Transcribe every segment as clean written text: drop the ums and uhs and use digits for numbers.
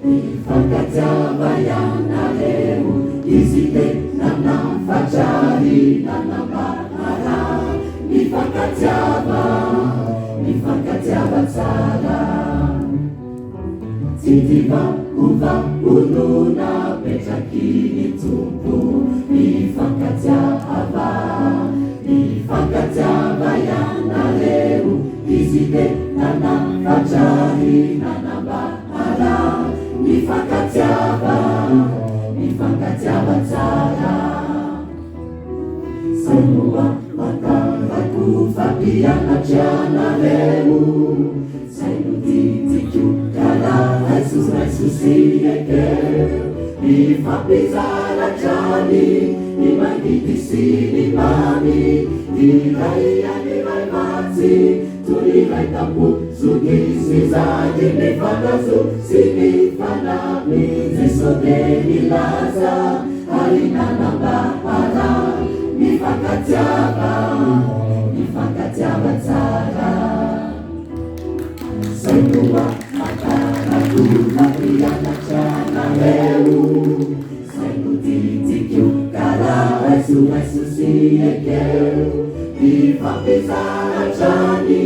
Ifakatiava yanaremu izite nanamfajari nanamahara Ifakatiava tsara Tidiva uva ununa petrakini tumpu Ifakatiava yanaremu izite nanamfajari nanamahara Ifakatiava tsara Semua mataku fabiana janaremu Sainu titiku kala Jesus sieke Ifapizara jani Imagi di sini mami Nirai mati Tulirai tapu Sugi sizaji Nifanazu Sini fanami Zisodeni laza Harina nambahara Ifakatiava tsara Semua mataku Fabiana janaremu Sainu titiku kala Jesus sieke Ifapizara jani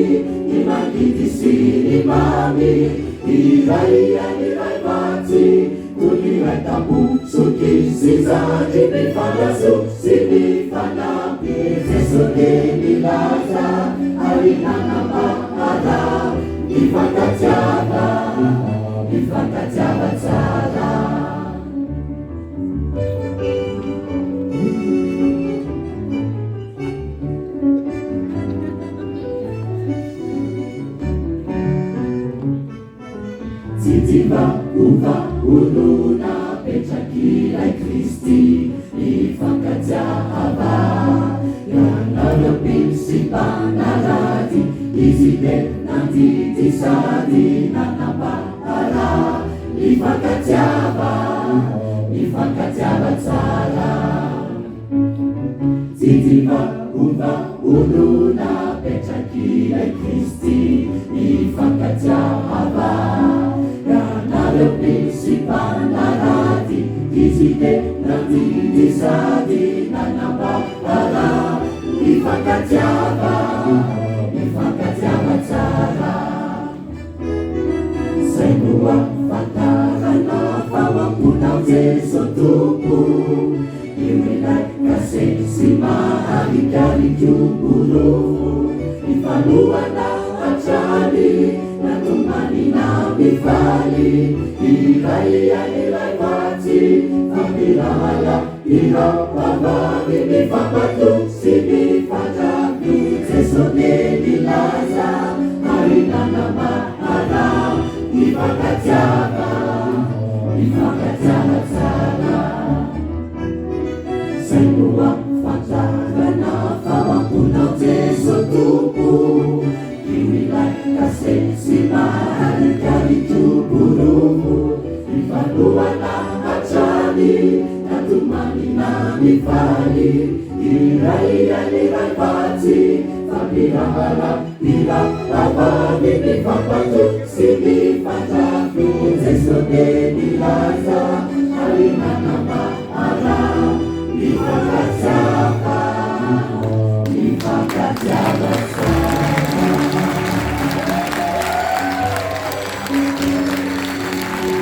Imagi di sini mami Nirai mati Tulirai tapu Suki sizaji Nifanazu Sini fanami Zesodeni laza Harina nambahara Ifakatiava tsara Tidiva uva ununa petrakilai Kristi Ifakatiava Yanarapin si panarati Izide nanti tisadi nanambahara Ifakatiava tsara Tidiva uva ununa petrakilai Kristi Ifakatiava Yanarapin si panarati Izide nanti tisadi nanambahara Ifakatiava tsara Semua fatarana Fawapunau Jesotuku Iwilai kasih simahari dari jubulu Ifaluana ajali Natumani nabifali Irai mati Fabilahala Irapabari Nifapatu Sini fajadu Zesodeni laza Harina nambahara Ifakatiava tsara Semua fatarana Fawapunau Jesotuku Iwilai kasih simahari dari jubulumu Ifaluana ajali Natumani nabifali Irai mati Fabilahala Irapabari Nifapatu Sini fajadu Zesodeni laza